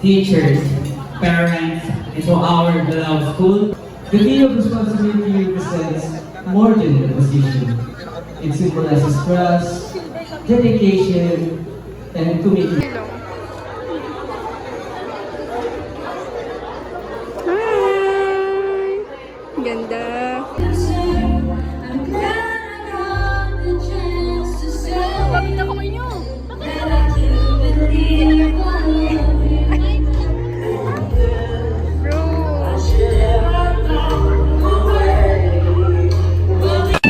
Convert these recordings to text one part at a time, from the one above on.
teachers, parents, and to our beloved school. The key of responsibility represents more than the position. It symbolizes trust, dedication, and commitment. Hi! Ganda. Bakit ako inyo?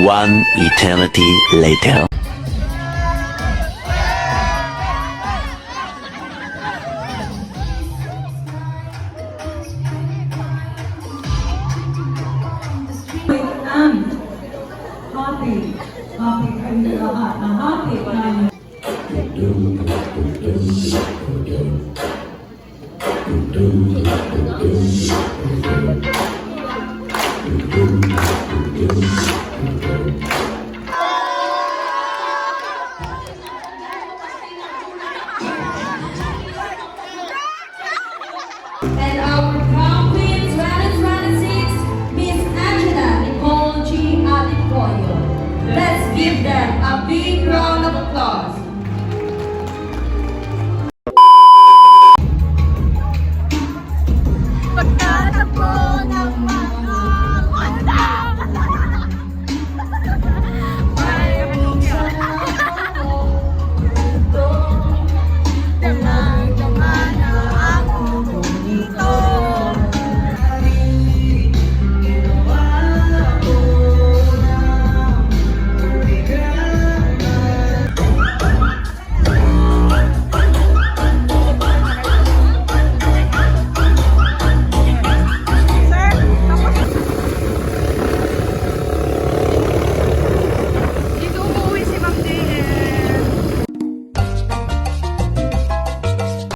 One eternity later. Happy kami lahat na happy kami.